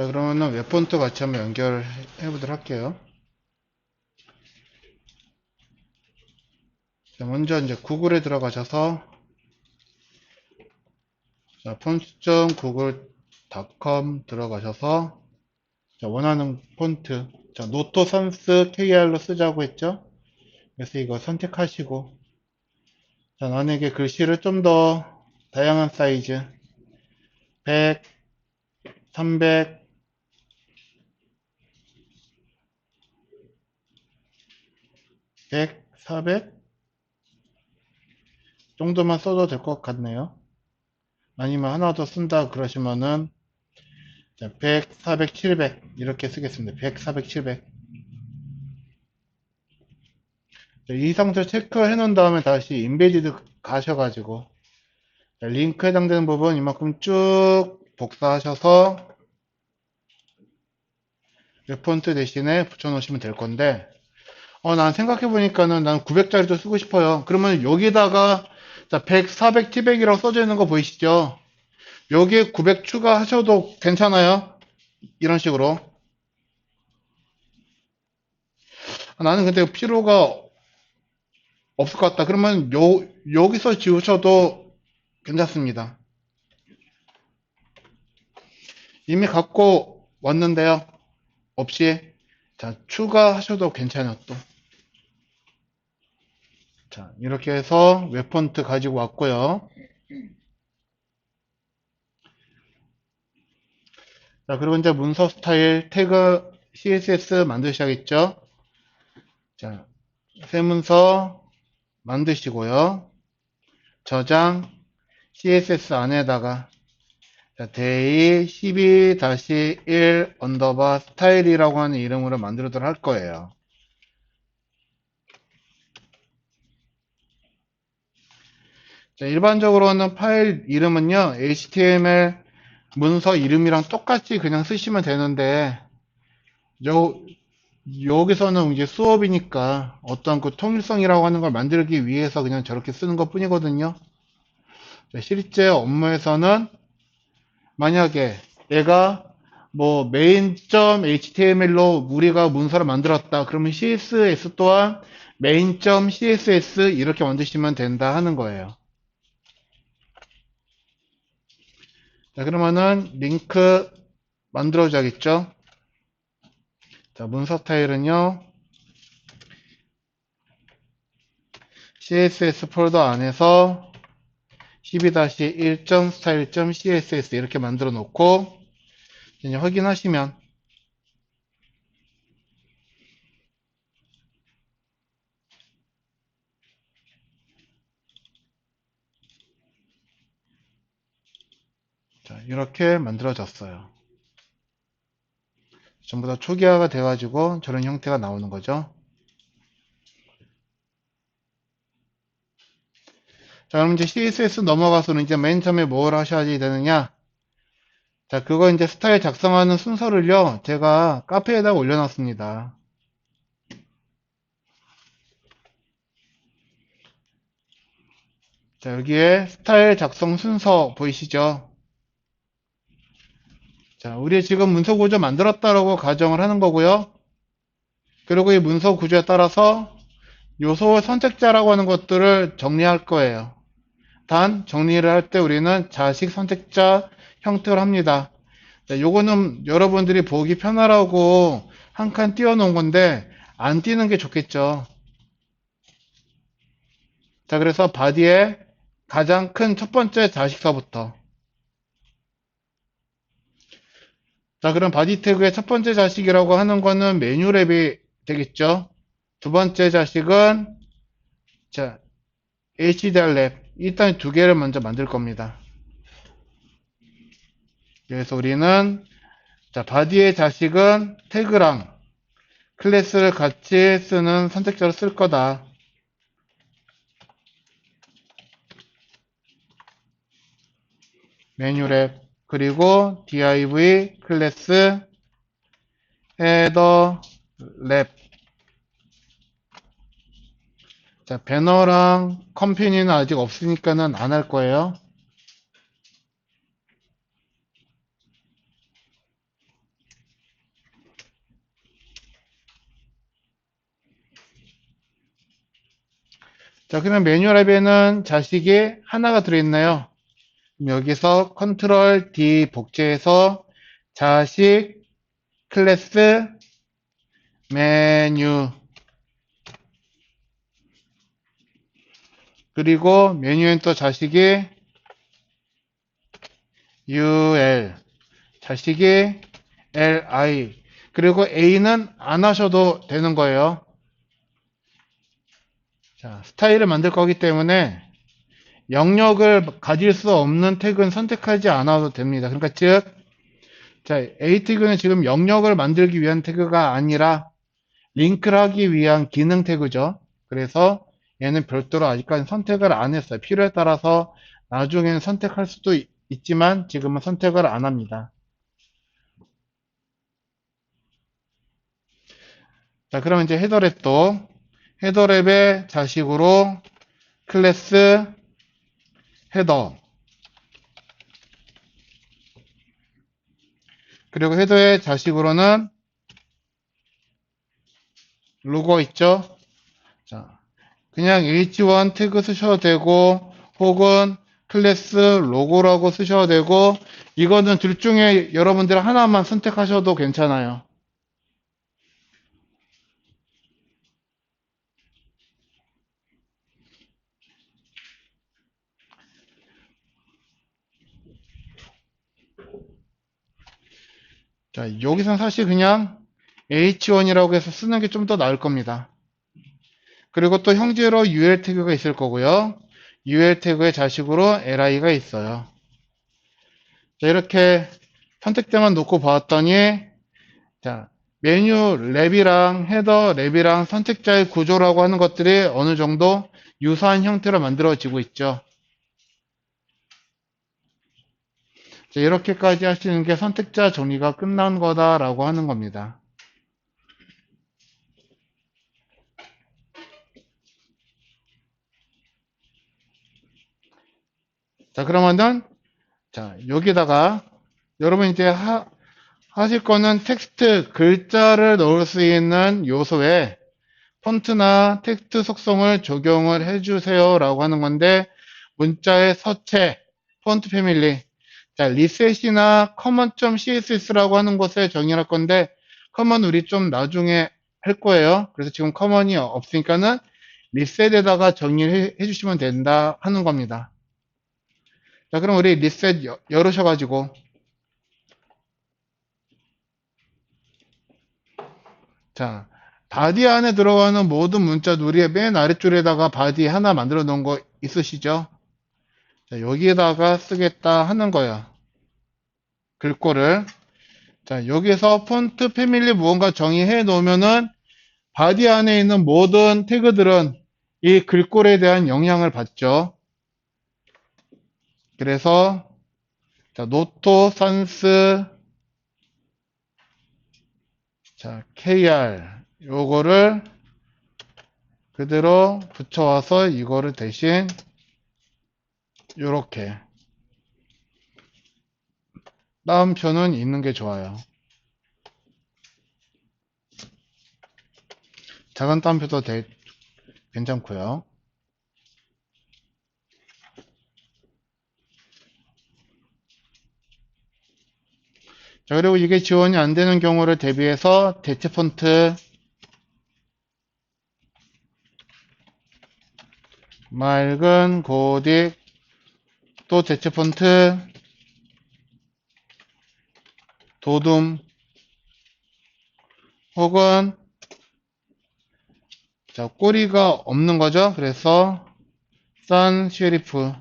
자, 그러면은 웹폰트 같이 한번 연결해 보도록 할게요. 자, 먼저 이제 구글에 들어가셔서 자, 폰트.google.com 들어가셔서 자, 원하는 폰트 자, 노토 산스 KR로 쓰자고 했죠. 그래서 이거 선택하시고 자, 만약에 글씨를 좀 더 다양한 사이즈 100, 300, 100, 400 정도만 써도 될 것 같네요. 아니면 하나 더 쓴다 그러시면은 100, 400, 700 이렇게 쓰겠습니다. 100, 400, 700 이 상태 체크해 놓은 다음에 다시 인베디드 가셔가지고 링크 해당되는 부분 이만큼 쭉 복사하셔서 폰트 대신에 붙여놓으시면 될 건데 난 생각해보니까는 난 900짜리도 쓰고 싶어요. 그러면 여기다가 100, 400, 700이라고 써져 있는 거 보이시죠? 여기에 900 추가하셔도 괜찮아요. 이런 식으로. 나는 근데 필요가 없을 것 같다. 그러면 여기서 지우셔도 괜찮습니다. 이미 갖고 왔는데요. 없이. 자, 추가하셔도 괜찮아요, 또. 자, 이렇게 해서 웹폰트 가지고 왔고요. 자, 그리고 이제 문서 스타일 태그 CSS 만드셔야겠죠? 자, 새 문서 만드시고요. 저장 CSS 안에다가 자, day 12-1 언더바 스타일이라고 하는 이름으로 만들도록 할 거예요. 자, 일반적으로는 파일 이름은요, HTML 문서 이름이랑 똑같이 그냥 쓰시면 되는데, 여기서는 이제 수업이니까 어떤 그 통일성이라고 하는 걸 만들기 위해서 그냥 저렇게 쓰는 것 뿐이거든요. 자, 실제 업무에서는 만약에 내가 뭐 main.html로 우리가 문서를 만들었다. 그러면 CSS 또한 main.css 이렇게 만드시면 된다 하는 거예요. 자, 그러면은 링크 만들어줘야겠죠? 자, 문서 스타일은요. CSS 폴더 안에서 12-1.style.css 이렇게 만들어 놓고 이제 확인하시면 자, 이렇게 만들어졌어요. 전부 다 초기화가 돼가지고 저런 형태가 나오는 거죠. 자, 그럼 이제 CSS 넘어가서는 이제 맨 처음에 뭘 하셔야 되느냐? 자, 그거 이제 스타일 작성하는 순서를요, 제가 카페에다 올려놨습니다. 자, 여기에 스타일 작성 순서 보이시죠? 자, 우리 지금 문서 구조 만들었다라고 가정을 하는 거고요. 그리고 이 문서 구조에 따라서 요소 선택자라고 하는 것들을 정리할 거예요. 단, 정리를 할 때 우리는 자식 선택자 형태로 합니다. 자, 요거는 여러분들이 보기 편하라고 한 칸 띄워놓은 건데, 안 띄는 게 좋겠죠. 자, 그래서 바디에 가장 큰 첫 번째 자식서부터. 자, 그럼 바디 태그의 첫 번째 자식이라고 하는 거는 메뉴랩이 되겠죠. 두 번째 자식은, 자, HDR 랩. 일단 두 개를 먼저 만들 겁니다. 그래서 우리는, 자, 바디의 자식은 태그랑 클래스를 같이 쓰는 선택자로 쓸 거다. 메뉴랩. 그리고 div 클래스 헤더 랩. 자, 배너랑 컴퍼니는 아직 없으니까는 안 할 거예요. 자, 그럼 메뉴 랩에는 자식이 하나가 들어있나요? 그럼 여기서 컨트롤 D 복제해서 자식 클래스 메뉴 그리고 메뉴엔 또 자식이 UL 자식이 LI 그리고 A는 안 하셔도 되는 거예요. 자, 스타일을 만들 거기 때문에 영역을 가질 수 없는 태그는 선택하지 않아도 됩니다. 그러니까 즉, 자, A 태그는 지금 영역을 만들기 위한 태그가 아니라 링크를 하기 위한 기능 태그죠. 그래서 얘는 별도로 아직까지 선택을 안 했어요. 필요에 따라서 나중에는 선택할 수도 있지만 지금은 선택을 안 합니다. 자, 그럼 이제 헤더랩도 헤더랩의 자식으로 클래스 헤더 그리고 헤더의 자식으로는 로고 있죠. 자, 그냥 h1 태그 쓰셔도 되고 혹은 클래스 로고라고 쓰셔도 되고 이거는 둘 중에 여러분들 하나만 선택하셔도 괜찮아요. 자, 여기선 사실 그냥 h1이라고 해서 쓰는 게 좀 더 나을 겁니다. 그리고 또 형제로 ul 태그가 있을 거고요. ul 태그의 자식으로 li가 있어요. 자, 이렇게 선택대만 놓고 봤더니 자, 메뉴 랩이랑 헤더 랩이랑 선택자의 구조라고 하는 것들이 어느 정도 유사한 형태로 만들어지고 있죠. 자, 이렇게까지 하시는 게 선택자 정리가 끝난 거다라고 하는 겁니다. 자, 그러면은 자, 여기다가 여러분 이제 하실 거는 텍스트 글자를 넣을 수 있는 요소에 폰트나 텍스트 속성을 적용을 해주세요 라고 하는 건데 문자의 서체, 폰트 패밀리 자, 리셋이나 common.css라고 하는 곳에 정의할 건데 common 우리 좀 나중에 할 거예요. 그래서 지금 common이 없으니까는 리셋에다가 정의를 해주시면 된다 하는 겁니다. 자, 그럼 우리 리셋 열으셔가지고 자, 바디 안에 들어가는 모든 문자 누리의 맨 아래줄에다가 바디 하나 만들어 놓은 거 있으시죠? 자, 여기에다가 쓰겠다 하는 거예요. 글꼴을. 자, 여기서 폰트 패밀리 무언가 정의해 놓으면은 바디 안에 있는 모든 태그들은 이 글꼴에 대한 영향을 받죠. 그래서 자, 노토 산스 자, KR 요거를 그대로 붙여와서 이거를 대신 요렇게 따옴표는 있는 게 좋아요. 작은 따옴표도 괜찮고요. 자, 그리고 이게 지원이 안 되는 경우를 대비해서 대체 폰트 맑은 고딕 또 대체 폰트 도둠 혹은 자, 꼬리가 없는 거죠. 그래서 산 쉐리프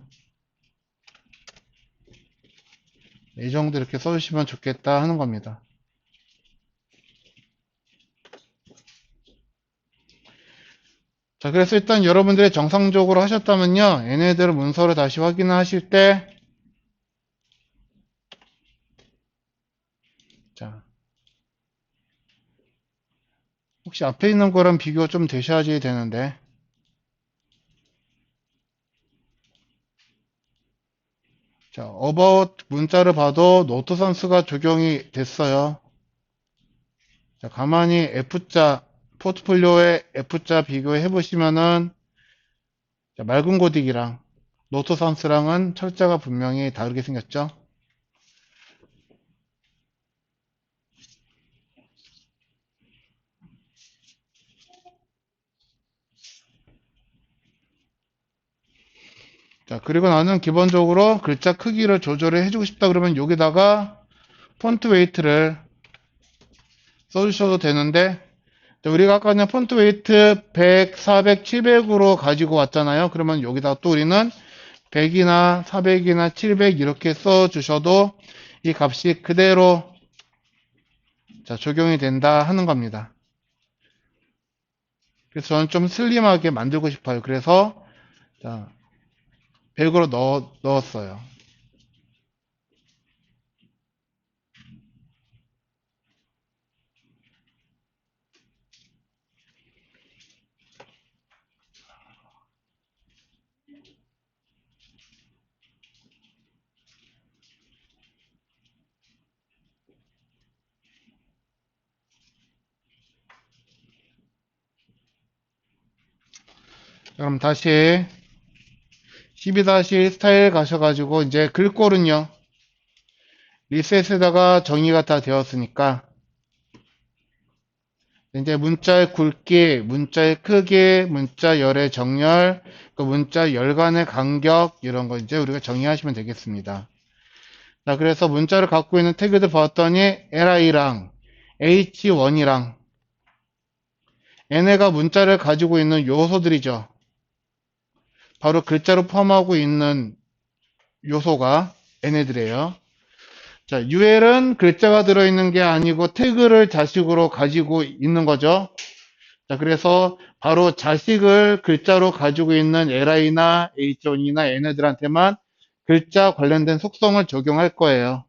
이 정도 이렇게 써주시면 좋겠다 하는 겁니다. 자, 그래서 일단 여러분들이 정상적으로 하셨다면요. 얘네들 문서를 다시 확인하실 때 자, 혹시 앞에 있는 거랑 비교 좀 되셔야지 되는데 자, about 문자를 봐도 노트 선수가 적용이 됐어요. 자, 가만히 F자, 포트폴리오의 F자 비교해 보시면은 자, 맑은 고딕이랑 노트산스랑은 철자가 분명히 다르게 생겼죠. 자, 그리고 나는 기본적으로 글자 크기를 조절을 해주고 싶다 그러면 여기다가 폰트 웨이트를 써주셔도 되는데, 자, 우리가 아까는 폰트 웨이트 100, 400, 700으로 가지고 왔잖아요. 그러면 여기다 또 우리는 100이나 400이나 700 이렇게 써주셔도 이 값이 그대로 자, 적용이 된다 하는 겁니다. 그래서 저는 좀 슬림하게 만들고 싶어요. 그래서 자, 100으로 넣었어요. 그럼 다시 12- 스타일 가셔가지고 이제 글꼴은요. 리셋에다가 정의가 다 되었으니까 이제 문자의 굵기, 문자의 크기, 문자 열의 정렬, 그 문자 열간의 간격 이런 거 이제 우리가 정의하시면 되겠습니다. 자, 그래서 문자를 갖고 있는 태그들 봤더니 li랑 h1이랑 얘네가 문자를 가지고 있는 요소들이죠. 바로 글자로 포함하고 있는 요소가 얘네들이에요. 자, UL은 글자가 들어있는 게 아니고 태그를 자식으로 가지고 있는 거죠. 자, 그래서 바로 자식을 글자로 가지고 있는 li나 h1이나 얘네들한테만 글자 관련된 속성을 적용할 거예요.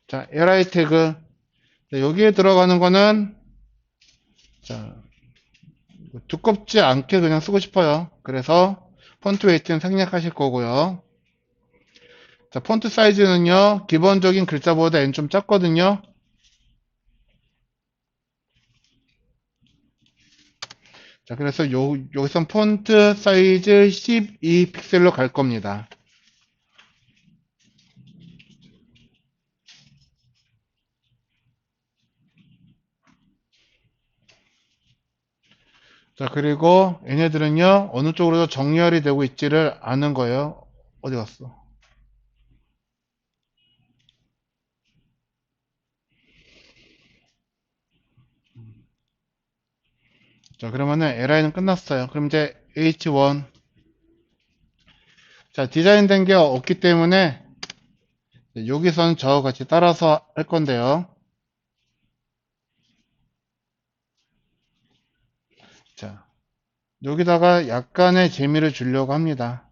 자, li 태그. 자, 여기에 들어가는 거는 자, 두껍지 않게 그냥 쓰고 싶어요. 그래서 폰트 웨이트는 생략하실 거고요. 자, 폰트 사이즈는요, 기본적인 글자보다 N 좀 작거든요. 자, 그래서 여기선 폰트 사이즈 12픽셀로 갈 겁니다. 자, 그리고 얘네들은요, 어느 쪽으로 정렬이 되고 있지를 않은 거예요. 어디 갔어? 자, 그러면은 li는 끝났어요. 그럼 이제 h1. 자, 디자인된 게 없기 때문에 여기서는 저와 같이 따라서 할 건데요. 자, 여기다가 약간의 재미를 주려고 합니다.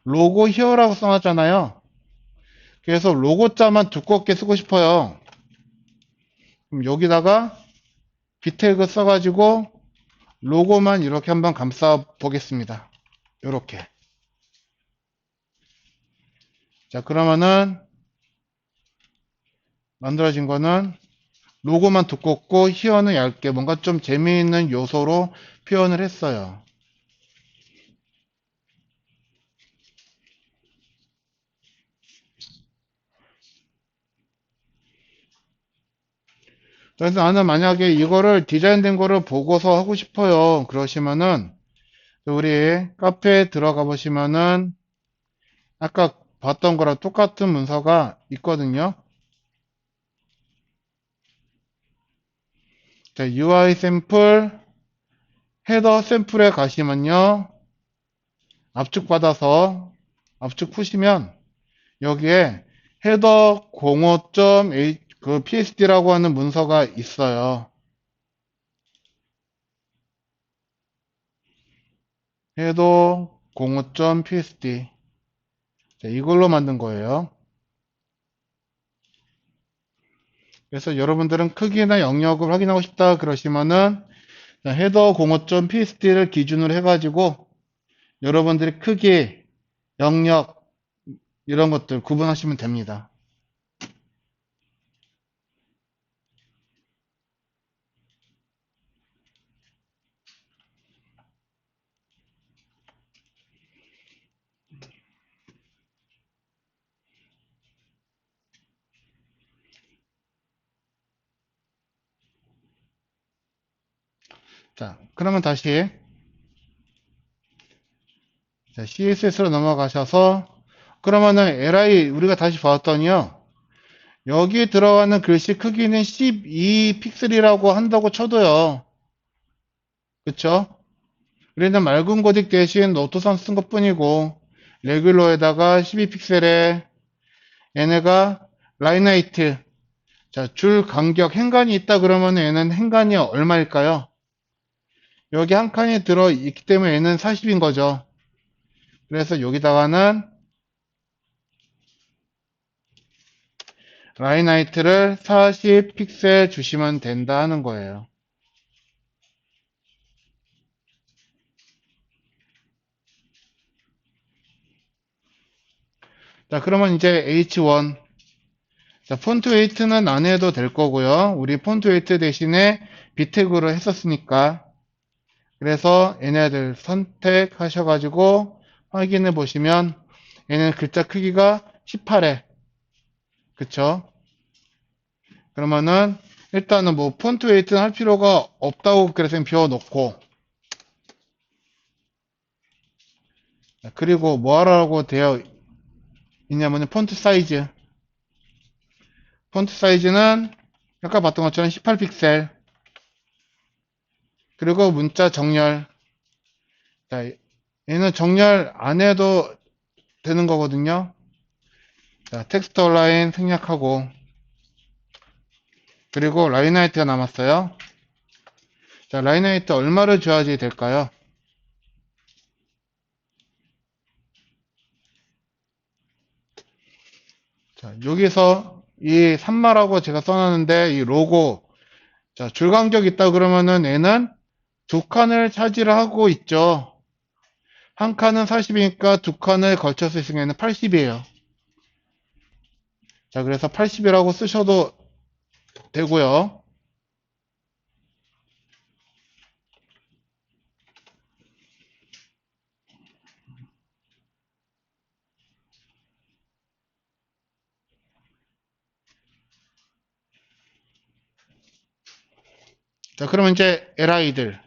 로고 히어라고 써놨잖아요. 그래서 로고자만 두껍게 쓰고 싶어요. 그럼 여기다가 비태그 써가지고 로고만 이렇게 한번 감싸 보겠습니다. 이렇게. 자, 그러면은 만들어진 거는 로고만 두껍고 히어는 얇게 뭔가 좀 재미있는 요소로 표현을 했어요. 그래서 나는 만약에 이거를 디자인된 거를 보고서 하고 싶어요. 그러시면은 우리 카페에 들어가 보시면은 아까 봤던 거랑 똑같은 문서가 있거든요. 자, UI 샘플, 헤더 샘플에 가시면요. 압축 받아서 압축 푸시면 여기에 헤더 05.h 그 PSD라고 하는 문서가 있어요. 헤더 05.psd. 자, 이걸로 만든 거예요. 그래서 여러분들은 크기나 영역을 확인하고 싶다 그러시면은 헤더 05.psd를 기준으로 해가지고 여러분들이 크기, 영역 이런 것들 구분하시면 됩니다. 자, 그러면 다시 자, CSS로 넘어가셔서 그러면은 LI 우리가 다시 봤더니요. 여기 들어가는 글씨 크기는 12 픽셀이라고 한다고 쳐도요. 그쵸? 우리는 맑은 고딕 대신 노트선 쓴 것 뿐이고 레귤러에다가 12 픽셀에 얘네가 라인하이트 자, 줄 간격 행간이 있다 그러면 얘는 행간이 얼마일까요? 여기 한 칸이 들어 있기 때문에 얘는 40인 거죠. 그래서 여기다가는 라인 하이트를 40 픽셀 주시면 된다 하는 거예요. 자, 그러면 이제 H1 자, 폰트 웨이트는 안 해도 될 거고요. 우리 폰트 웨이트 대신에 비택으로 했었으니까 그래서 얘네들 선택하셔가지고 확인해 보시면 얘는 글자 크기가 18에 그쵸? 그러면은 일단은 뭐 폰트 웨이트는 할 필요가 없다고 그래서 비워놓고 그리고 뭐 하라고 되어 있냐면은 폰트 사이즈는 아까 봤던 것처럼 18픽셀 그리고 문자 정렬 자, 얘는 정렬 안 해도 되는 거거든요. 자, 텍스트 온라인 생략하고 그리고 라인 하이트가 남았어요. 자, 라인 하이트 얼마를 줘야지 될까요? 자, 여기서 이 산마라고 제가 써놨는데 이 로고 자, 줄간격 있다 그러면은 얘는 두 칸을 차지를 하고 있죠. 한 칸은 40이니까 두 칸을 걸쳐서 있으면 얘는 80이에요. 자, 그래서 80이라고 쓰셔도 되고요. 자, 그러면 이제 LI들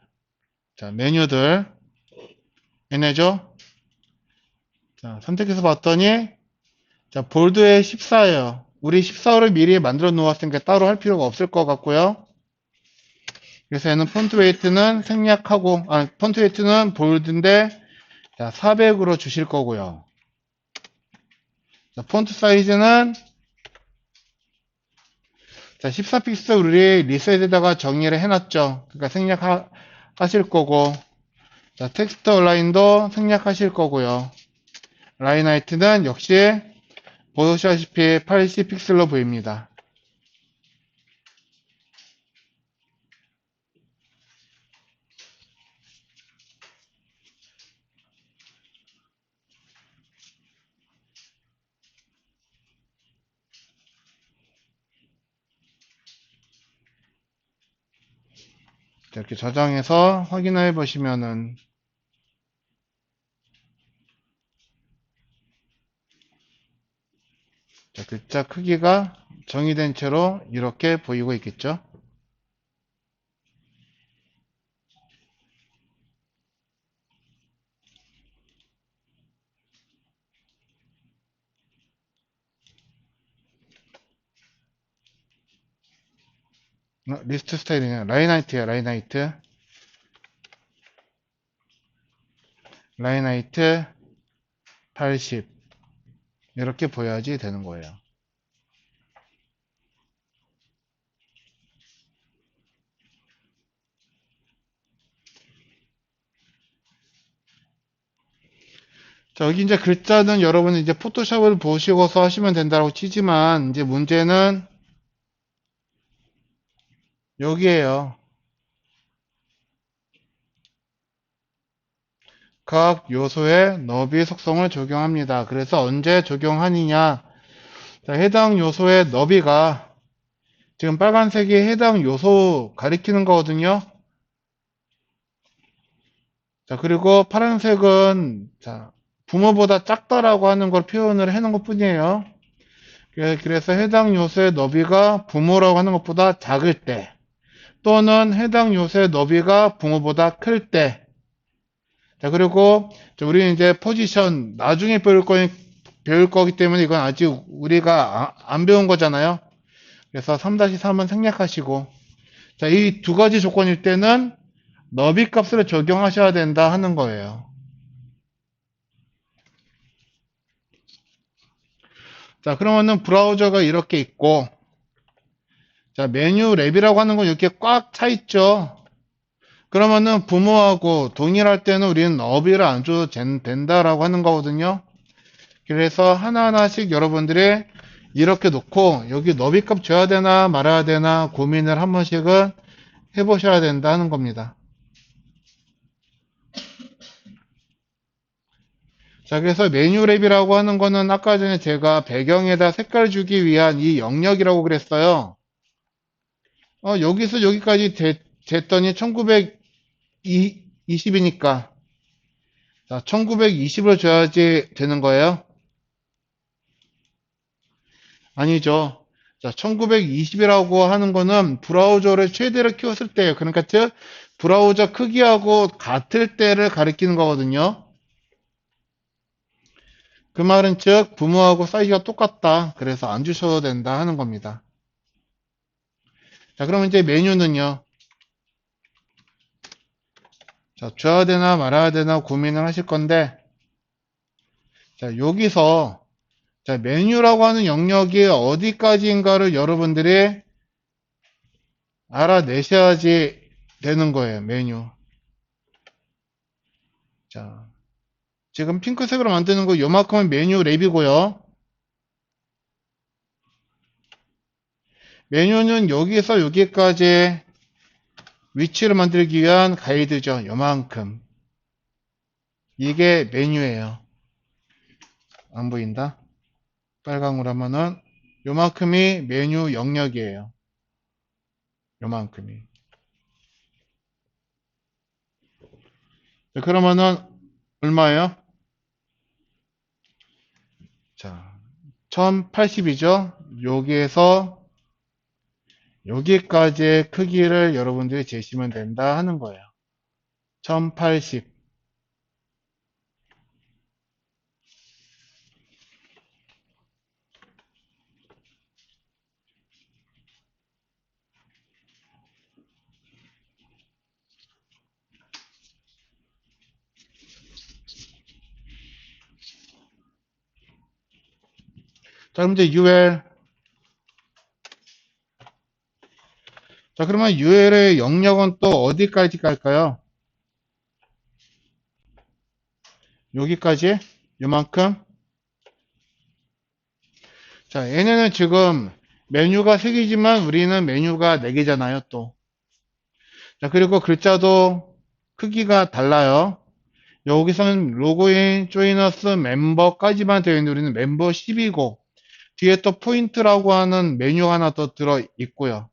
자, 메뉴들 얘네죠. 자, 선택해서 봤더니 자, 볼드에 14예요. 우리 14를 미리 만들어 놓았으니까 따로 할 필요가 없을 것 같고요. 그래서 얘는 폰트 웨이트는 생략하고, 폰트 웨이트는 볼드인데, 자, 400으로 주실 거고요. 자, 폰트 사이즈는, 자, 14픽셀 우리 리셋에다가 정의를 해놨죠. 그러니까 생략하실 거고, 자, 텍스트 온라인도 생략하실 거고요. 라인 하이트는 역시 보시다시피 80픽셀로 보입니다. 자, 이렇게 저장해서 확인해 보시면은, 자, 글자 크기가 정의된 채로 이렇게 보이고 있겠죠. 리스트 스타일이냐 라인 하이트야 라인 하이트 라인 하이트 80 이렇게 보여야지 되는 거예요. 자, 여기 이제 글자는 여러분이 이제 포토샵을 보시고서 하시면 된다고 치지만 이제 문제는 여기에요. 각 요소의 너비 속성을 적용합니다. 그래서 언제 적용하느냐? 자, 해당 요소의 너비가 지금 빨간색이 해당 요소 가리키는 거거든요. 자, 그리고 파란색은 자, 부모보다 작다라고 하는 걸 표현을 해놓은 것 뿐이에요. 그래서 해당 요소의 너비가 부모라고 하는 것보다 작을 때 또는 해당 요소의 너비가 부모보다 클 때. 자, 그리고 우리는 이제 포지션 나중에 배울 거기 때문에 이건 아직 우리가 안 배운 거잖아요. 그래서 3-3은 생략하시고, 자, 이 두 가지 조건일 때는 너비 값을 적용하셔야 된다 하는 거예요. 자, 그러면은 브라우저가 이렇게 있고, 자, 메뉴 랩이라고 하는 건 이렇게 꽉 차 있죠. 그러면은 부모하고 동일할 때는 우리는 너비를 안 줘도 된다라고 하는 거거든요. 그래서 하나하나씩 여러분들이 이렇게 놓고 여기 너비 값 줘야 되나 말아야 되나 고민을 한 번씩은 해보셔야 된다 하는 겁니다. 자, 그래서 메뉴 랩이라고 하는 거는 아까 전에 제가 배경에다 색깔 주기 위한 이 영역이라고 그랬어요. 여기서 여기까지 됐더니 1920이니까 자, 1920을 줘야지 되는 거예요. 아니죠. 자, 1920이라고 하는 거는 브라우저를 최대로 키웠을 때예요. 그러니까 즉 브라우저 크기하고 같을 때를 가리키는 거거든요. 그 말은 즉 부모하고 사이즈가 똑같다. 그래서 안 주셔도 된다 하는 겁니다. 자, 그러면 이제 메뉴는요. 자, 줘야 되나 말아야 되나 고민을 하실 건데 자, 여기서 자, 메뉴라고 하는 영역이 어디까지인가를 여러분들이 알아내셔야지 되는 거예요. 메뉴. 자, 지금 핑크색으로 만드는 거 요만큼은 메뉴 랩이고요. 메뉴는 여기서 여기까지 위치를 만들기 위한 가이드죠. 요만큼. 이게 메뉴예요. 안 보인다? 빨강으로 하면은 요만큼이 메뉴 영역이에요. 요만큼이. 그러면은 얼마예요? 자, 1080이죠? 여기에서 여기까지의 크기를 여러분들이 재시면 된다 하는 거예요. 1080. 자, 그럼 이제 UL. 자, 그러면 UL의 영역은 또 어디까지 갈까요? 여기까지? 요만큼? 자, 얘네는 지금 메뉴가 3개지만 우리는 메뉴가 4개잖아요, 또. 자, 그리고 글자도 크기가 달라요. 여기서는 로그인, 조이너스, 멤버까지만 되어 있는데 우리는 멤버 10이고 뒤에 또 포인트라고 하는 메뉴가 하나 더 들어 있고요.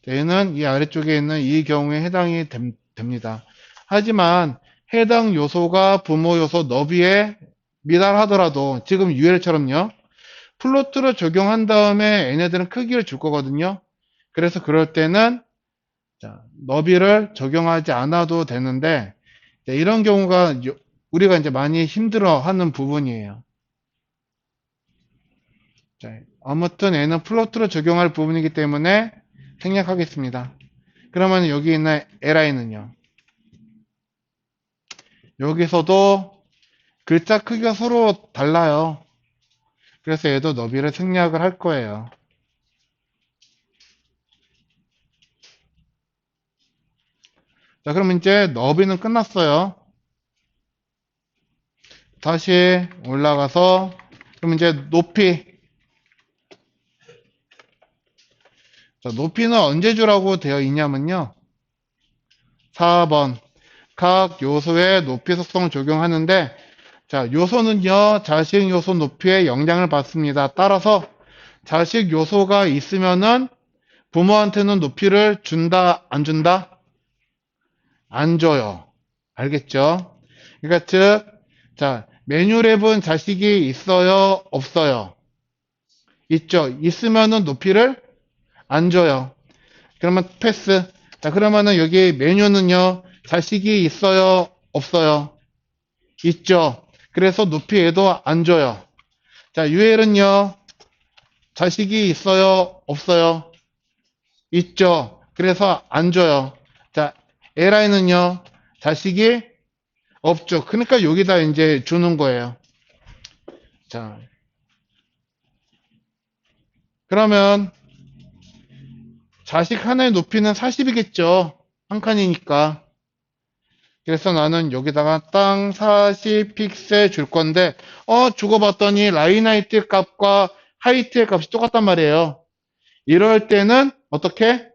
얘는 이 아래쪽에 있는 이 경우에 해당이 됩니다. 하지만 해당 요소가 부모 요소 너비에 미달하더라도 지금 UL처럼요. 플로트를 적용한 다음에 얘네들은 크기를 줄 거거든요. 그래서 그럴 때는 자, 너비를 적용하지 않아도 되는데 이런 경우가 우리가 이제 많이 힘들어하는 부분이에요. 자, 아무튼 얘는 플로트로 적용할 부분이기 때문에 생략하겠습니다. 그러면 여기 있는 li는요. 여기서도 글자 크기가 서로 달라요. 그래서 얘도 너비를 생략을 할 거예요. 자, 그럼 이제 너비는 끝났어요. 다시 올라가서 그럼 이제 높이. 자, 높이는 언제 주라고 되어 있냐면요. 4번. 각 요소의 높이 속성을 적용하는데 자, 요소는요. 자식 요소 높이에 영향을 받습니다. 따라서 자식 요소가 있으면은 부모한테는 높이를 준다, 안 준다? 안 줘요. 알겠죠? 그러니까 즉, 자, 메뉴랩은 자식이 있어요? 없어요? 있죠. 있으면은 높이를 안 줘요. 그러면 패스. 자, 그러면은 여기 메뉴는요, 자식이 있어요? 없어요? 있죠. 그래서 높이에도 안 줘요. 자, UL은요, 자식이 있어요? 없어요? 있죠. 그래서 안 줘요. 자, LI는요, 자식이 없죠. 그러니까 여기다 이제 주는 거예요. 자, 그러면 자식 하나의 높이는 40이겠죠. 한 칸이니까. 그래서 나는 여기다가 땅 40픽셀 줄 건데, 주고 봤더니 라인 하이트 값과 하이트의 값이 똑같단 말이에요. 이럴 때는 어떻게?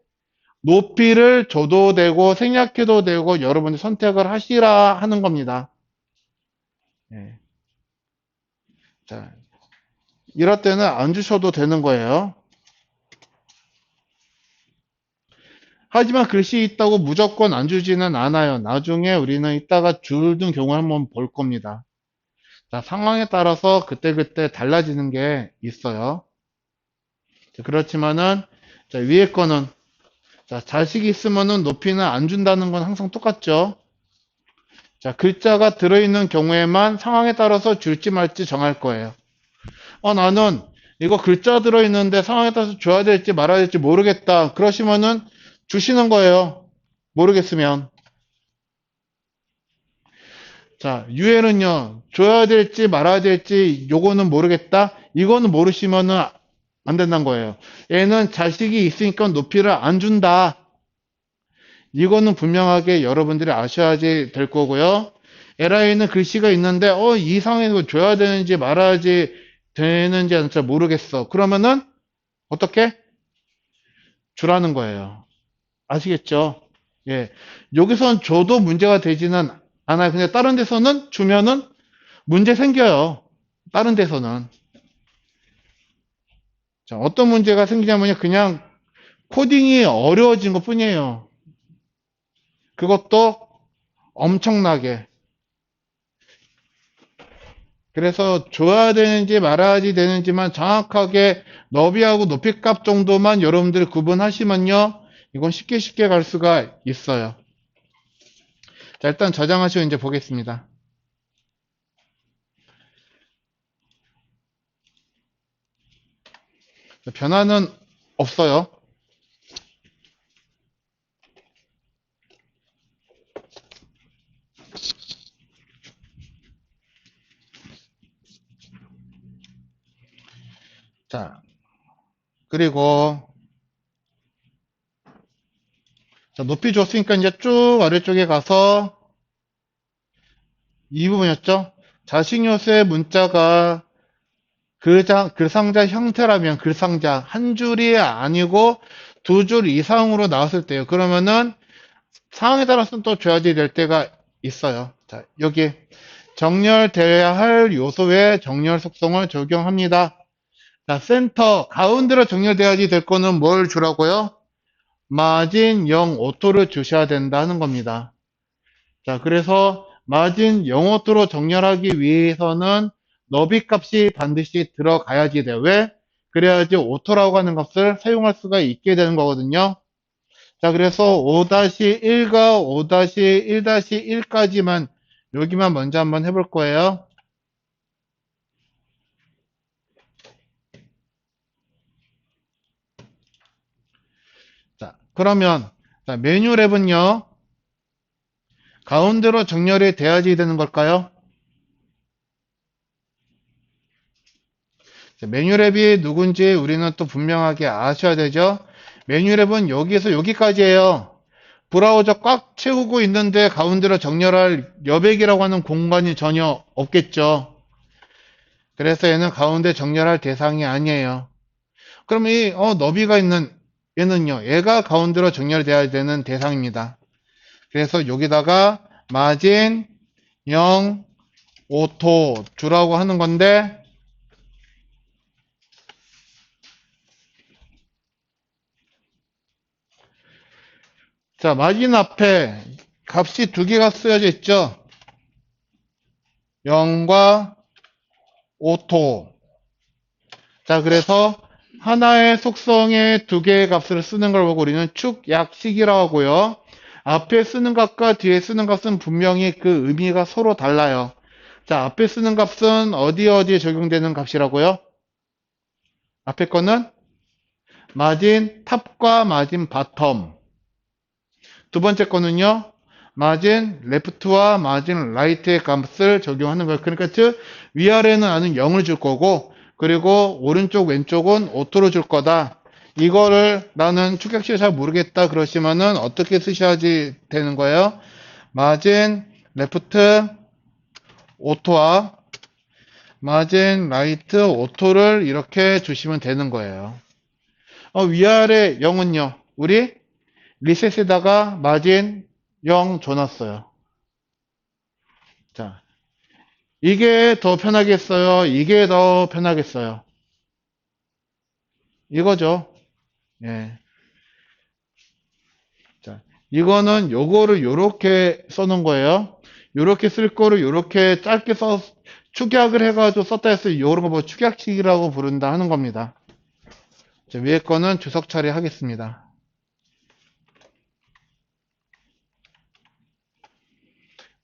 높이를 줘도 되고 생략해도 되고 여러분이 선택을 하시라 하는 겁니다. 예. 자, 이럴 때는 안 주셔도 되는 거예요. 하지만 글씨 있다고 무조건 안 주지는 않아요. 나중에 우리는 이따가 줄든 경우 한번 볼 겁니다. 자, 상황에 따라서 그때그때 달라지는 게 있어요. 자, 그렇지만은 자, 위에 거는 자, 자식이 있으면은 높이는 안 준다는 건 항상 똑같죠. 자, 글자가 들어있는 경우에만 상황에 따라서 줄지 말지 정할 거예요. 나는 이거 글자 들어있는데 상황에 따라서 줘야 될지 말아야 될지 모르겠다. 그러시면은 주시는 거예요. 모르겠으면. 자, 유에는요, 줘야 될지 말아야 될지 요거는 모르겠다. 이거는 모르시면은 안 된다는 거예요. 얘는 자식이 있으니까 높이를 안 준다. 이거는 분명하게 여러분들이 아셔야지 될 거고요. LI는 글씨가 있는데, 이 상황에서 줘야 되는지 말아야지 되는지 잘 모르겠어. 그러면은, 어떻게? 주라는 거예요. 아시겠죠? 예. 여기선 줘도 문제가 되지는 않아요. 근데 다른 데서는 주면은 문제 생겨요. 다른 데서는. 자, 어떤 문제가 생기냐면요. 그냥 코딩이 어려워진 것 뿐이에요. 그것도 엄청나게. 그래서 줘야 되는지 말아야지 되는지만 정확하게 너비하고 높이값 정도만 여러분들이 구분하시면요. 이건 쉽게 쉽게 갈 수가 있어요. 자, 일단 저장하시고 이제 보겠습니다. 변화는 없어요. 자, 그리고 자, 높이 줬으니까 이제 쭉 아래쪽에 가서 이 부분이었죠. 자식 요소의 문자가 글상자 형태라면 글상자 한 줄이 아니고 두 줄 이상으로 나왔을 때요. 그러면은 상황에 따라서는 또 줘야지 될 때가 있어요. 자, 여기 정렬되어야 할 요소의 정렬 속성을 적용합니다. 자, 센터 가운데로 정렬돼야지 될 거는 뭘 주라고요? 마진 0 오토를 주셔야 된다는 겁니다. 자, 그래서 마진 0 오토로 정렬하기 위해서는 너비 값이 반드시 들어가야지 돼요. 왜? 그래야지 오토라고 하는 값을 사용할 수가 있게 되는 거거든요. 자, 그래서 5-1과 5-1-1까지만 여기만 먼저 한번 해볼 거예요. 자, 그러면 자, 메뉴 랩은요. 가운데로 정렬이 돼야지 되는 걸까요? 자, 메뉴 랩이 누군지 우리는 또 분명하게 아셔야 되죠. 메뉴 랩은 여기에서 여기까지예요. 브라우저 꽉 채우고 있는데 가운데로 정렬할 여백이라고 하는 공간이 전혀 없겠죠. 그래서 얘는 가운데 정렬할 대상이 아니에요. 그럼 이 너비가 있는 얘는요. 얘가 가운데로 정렬돼야 되는 대상입니다. 그래서 여기다가 마진 0 오토 주라고 하는 건데 자, 마진 앞에 값이 두 개가 쓰여져 있죠. 0과 오토. 자, 그래서 하나의 속성에 두 개의 값을 쓰는 걸 보고 우리는 축약식이라고 하고요. 앞에 쓰는 값과 뒤에 쓰는 값은 분명히 그 의미가 서로 달라요. 자, 앞에 쓰는 값은 어디에 적용되는 값이라고요? 앞에 거는 마진 탑과 마진 바텀. 두 번째 거는요, 마진 레프트와 마진 라이트의 값을 적용하는 거예요. 그러니까 즉 위아래는 나는 0을 줄 거고, 그리고 오른쪽 왼쪽은 오토로 줄 거다. 이거를 나는 축약식을 잘 모르겠다 그러시면은 어떻게 쓰셔야지 되는 거예요? 마진 레프트 오토와 마진 라이트 오토를 이렇게 주시면 되는 거예요. 위아래 0은요. 우리 리셋에다가 마진 0 줘놨어요. 자, 이게 더 편하겠어요? 이게 더 편하겠어요? 이거죠. 예. 자, 이거는 요거를 요렇게 써놓은 거예요. 요렇게 쓸 거를 요렇게 짧게 축약을 해가지고 썼다 했어요. 요런 거 뭐 축약식이라고 부른다 하는 겁니다. 자, 위에 거는 주석 처리하겠습니다.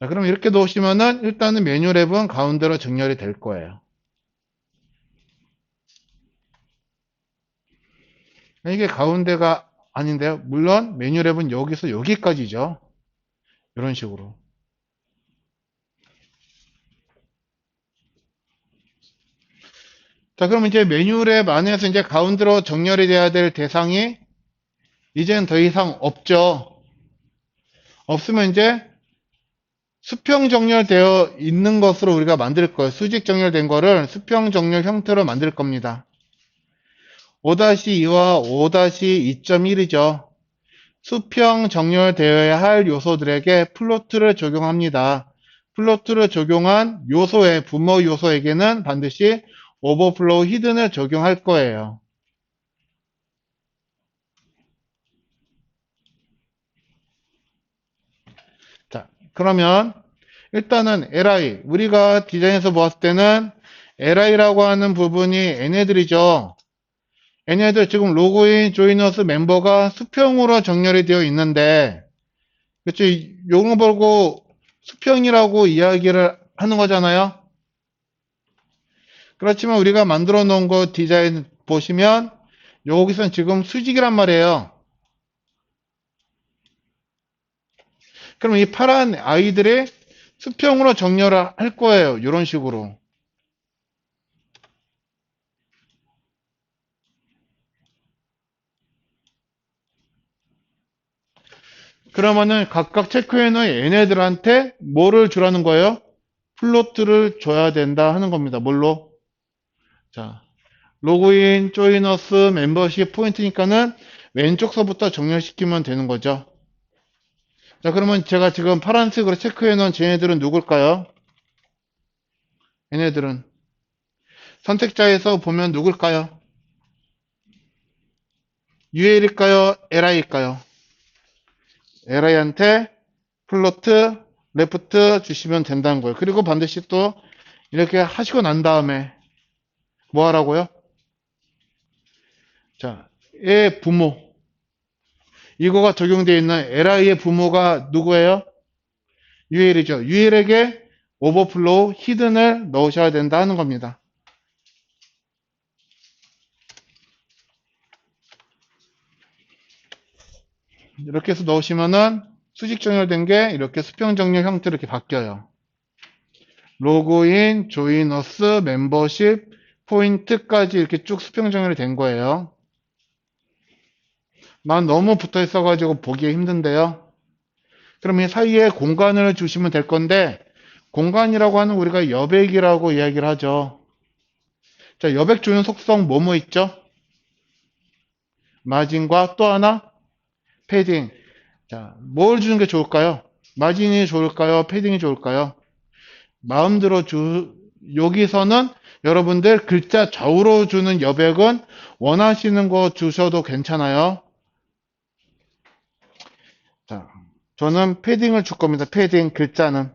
자, 그럼 이렇게 놓으시면은 일단은 메뉴랩은 가운데로 정렬이 될 거예요. 이게 가운데가 아닌데요. 물론 메뉴랩은 여기서 여기까지죠. 이런 식으로. 자, 그럼 이제 메뉴랩 안에서 이제 가운데로 정렬이 돼야 될 대상이 이제는 더 이상 없죠. 없으면 이제 수평 정렬되어 있는 것으로 우리가 만들 거예요. 수직 정렬된 거를 수평 정렬 형태로 만들 겁니다. 5-2와 5-2.1이죠. 수평 정렬되어야 할 요소들에게 플로트를 적용합니다. 플로트를 적용한 요소의 분모 요소에게는 반드시 오버플로우 히든을 적용할 거예요. 자, 그러면 일단은 li 우리가 디자인에서 보았을 때는 li라고 하는 부분이 얘네들이죠. 얘네들 지금 로그인 조이너스 멤버가 수평으로 정렬이 되어 있는데 그렇죠? 요거 보고 수평이라고 이야기를 하는 거잖아요. 그렇지만 우리가 만들어 놓은 거 디자인 보시면 여기선 지금 수직이란 말이에요. 그럼 이 파란 아이들이 수평으로 정렬을 할 거예요. 이런 식으로. 그러면은 각각 체크해 놓은 얘네들한테 뭐를 주라는 거예요? 플로트를 줘야 된다 하는 겁니다. 뭘로? 자, 로그인, 조이너스, 멤버십 포인트니까는 왼쪽서부터 정렬시키면 되는 거죠. 자, 그러면 제가 지금 파란색으로 체크해 놓은 쟤네들은 누굴까요? 얘네들은 선택자에서 보면 누굴까요? UL일까요? LI일까요? LI한테 플로트, 레프트 주시면 된다는 거예요. 그리고 반드시 또 이렇게 하시고 난 다음에 뭐 하라고요? 자, 의 부모. 이거가 적용되어 있는 LI의 부모가 누구예요? UL이죠. UL에게 오버플로우 히든을 넣으셔야 된다 하는 겁니다. 이렇게 해서 넣으시면은 수직 정렬된 게 이렇게 수평 정렬 형태로 이렇게 바뀌어요. 로그인, 조이너스, 멤버십, 포인트까지 이렇게 쭉 수평 정렬이 된 거예요. 난 너무 붙어 있어가지고 보기 힘든데요. 그럼 이 사이에 공간을 주시면 될 건데, 공간이라고 하는 우리가 여백이라고 이야기를 하죠. 자, 여백 주는 속성 뭐뭐 있죠? 마진과 또 하나? 패딩. 자, 뭘 주는 게 좋을까요? 마진이 좋을까요? 패딩이 좋을까요? 마음대로 여기서는 여러분들 글자 좌우로 주는 여백은 원하시는 거 주셔도 괜찮아요. 자, 저는 패딩을 줄 겁니다. 패딩 글자는.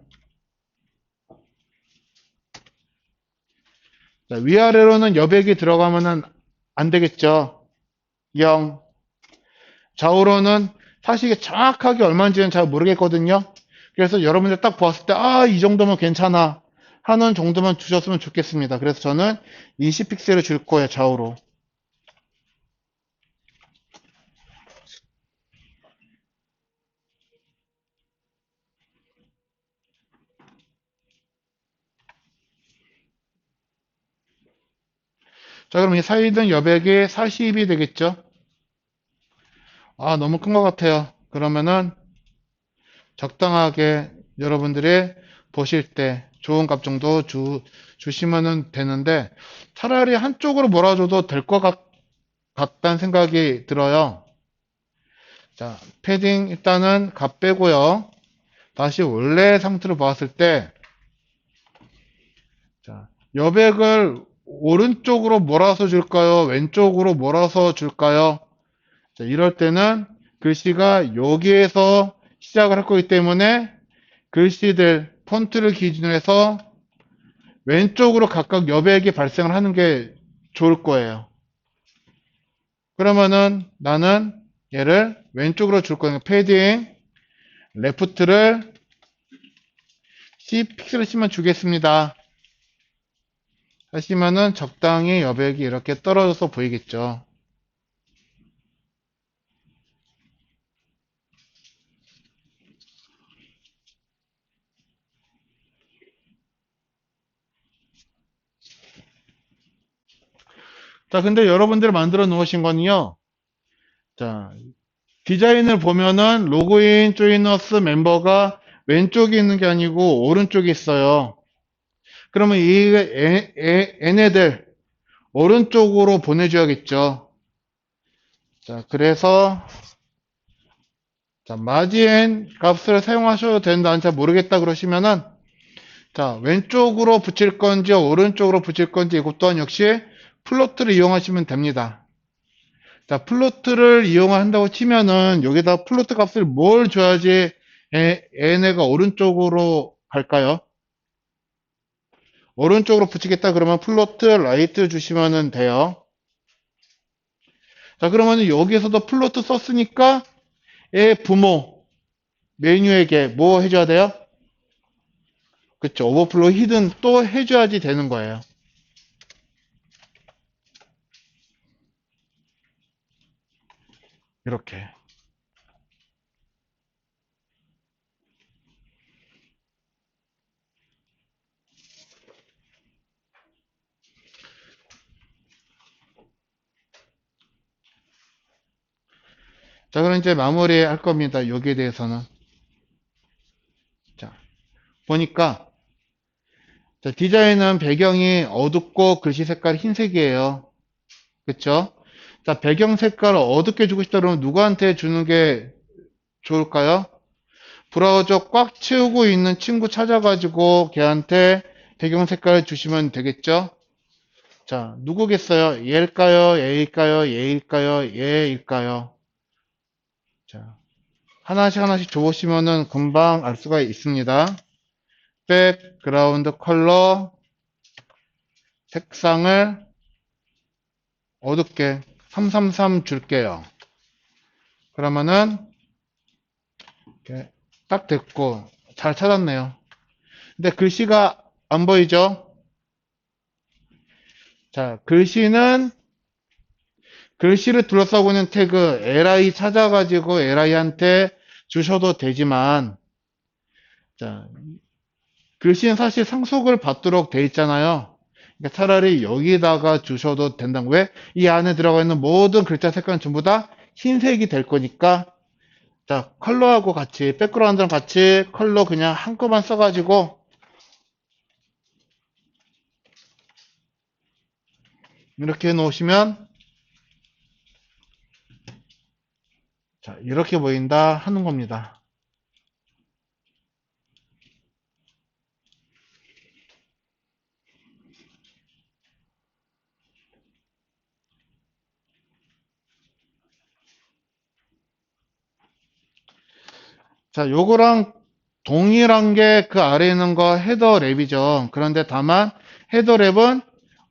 자, 위아래로는 여백이 들어가면은 안 되겠죠. 0. 좌우로는 사실 이게 정확하게 얼마인지는 잘 모르겠거든요. 그래서 여러분들 딱 보았을 때, 아, 이 정도면 괜찮아 하는 정도만 주셨으면 좋겠습니다. 그래서 저는 20픽셀을 줄 거예요, 좌우로. 자, 그럼 이 사이드 여백이 40이 되겠죠? 아, 너무 큰 것 같아요. 그러면은 적당하게 여러분들이 보실 때 좋은 값 정도 주시면 되는데, 차라리 한쪽으로 몰아줘도 될 것 같다는 생각이 들어요. 자, 패딩 일단은 값 빼고요. 다시 원래 상태로 봤을 때, 자, 여백을 오른쪽으로 몰아서 줄까요? 왼쪽으로 몰아서 줄까요? 자, 이럴 때는 글씨가 여기에서 시작을 할 거기 때문에 글씨들, 폰트를 기준으로 해서 왼쪽으로 각각 여백이 발생을 하는 게 좋을 거예요. 그러면은 나는 얘를 왼쪽으로 줄 거니까 패딩, 레프트를 10 픽셀을 치면 주겠습니다. 하시면은 적당히 여백이 이렇게 떨어져서 보이겠죠. 자, 근데 여러분들 만들어 놓으신 거는요. 자, 디자인을 보면은 로그인 조이너스 멤버가 왼쪽에 있는 게 아니고 오른쪽에 있어요. 그러면 얘네들 오른쪽으로 보내줘야겠죠. 자, 그래서 자, 마지엔 값을 사용하셔도 된다. 잘 모르겠다 그러시면은 자, 왼쪽으로 붙일 건지 오른쪽으로 붙일 건지 이것 또한 역시 플로트를 이용하시면 됩니다. 자, 플로트를 이용한다고 치면은 여기다 플로트 값을 뭘 줘야지 얘네가 오른쪽으로 갈까요? 오른쪽으로 붙이겠다 그러면 플로트 라이트 주시면 돼요. 자, 그러면 여기에서도 플로트 썼으니까 얘 부모 메뉴에게 뭐 해줘야 돼요? 그쵸. 오버플로우 히든 또 해줘야지 되는 거예요. 이렇게. 자, 그럼 이제 마무리 할 겁니다. 여기에 대해서는. 자, 보니까 자, 디자인은 배경이 어둡고 글씨 색깔 흰색이에요. 그쵸? 자, 배경 색깔을 어둡게 주고 싶다 그러면 누구한테 주는 게 좋을까요? 브라우저 꽉 채우고 있는 친구 찾아가지고 걔한테 배경 색깔을 주시면 되겠죠? 자, 누구겠어요? 얘일까요? 얘일까요? 얘일까요? 얘일까요? 자, 하나씩 하나씩 줘보시면은 금방 알 수가 있습니다. 백그라운드 컬러 색상을 어둡게 333 줄게요. 그러면은 이렇게 딱 됐고 잘 찾았네요. 근데 글씨가 안 보이죠? 자, 글씨를 둘러싸고 있는 태그 li 찾아가지고 li한테 주셔도 되지만 자, 글씨는 사실 상속을 받도록 돼 있잖아요. 그러니까 차라리 여기다가 주셔도 된다고. 왜? 이 안에 들어가 있는 모든 글자 색깔은 전부 다 흰색이 될 거니까 자, 컬러하고 같이 백그라운드랑 같이 컬러 그냥 한꺼만 써가지고 이렇게 해 놓으시면 자, 이렇게 보인다 하는 겁니다. 자, 요거랑 동일한 게 그 아래에 있는 거 헤더 랩이죠. 그런데 다만 헤더 랩은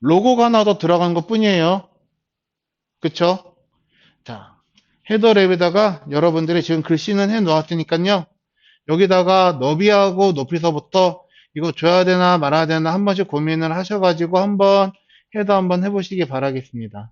로고가 하나 더 들어간 것 뿐이에요. 그쵸? 자, 헤더 랩에다가 여러분들이 지금 글씨는 해 놓았으니까요. 여기다가 너비하고 높이서부터 이거 줘야 되나 말아야 되나 한 번씩 고민을 하셔가지고 한번 헤더 한번 해보시기 바라겠습니다.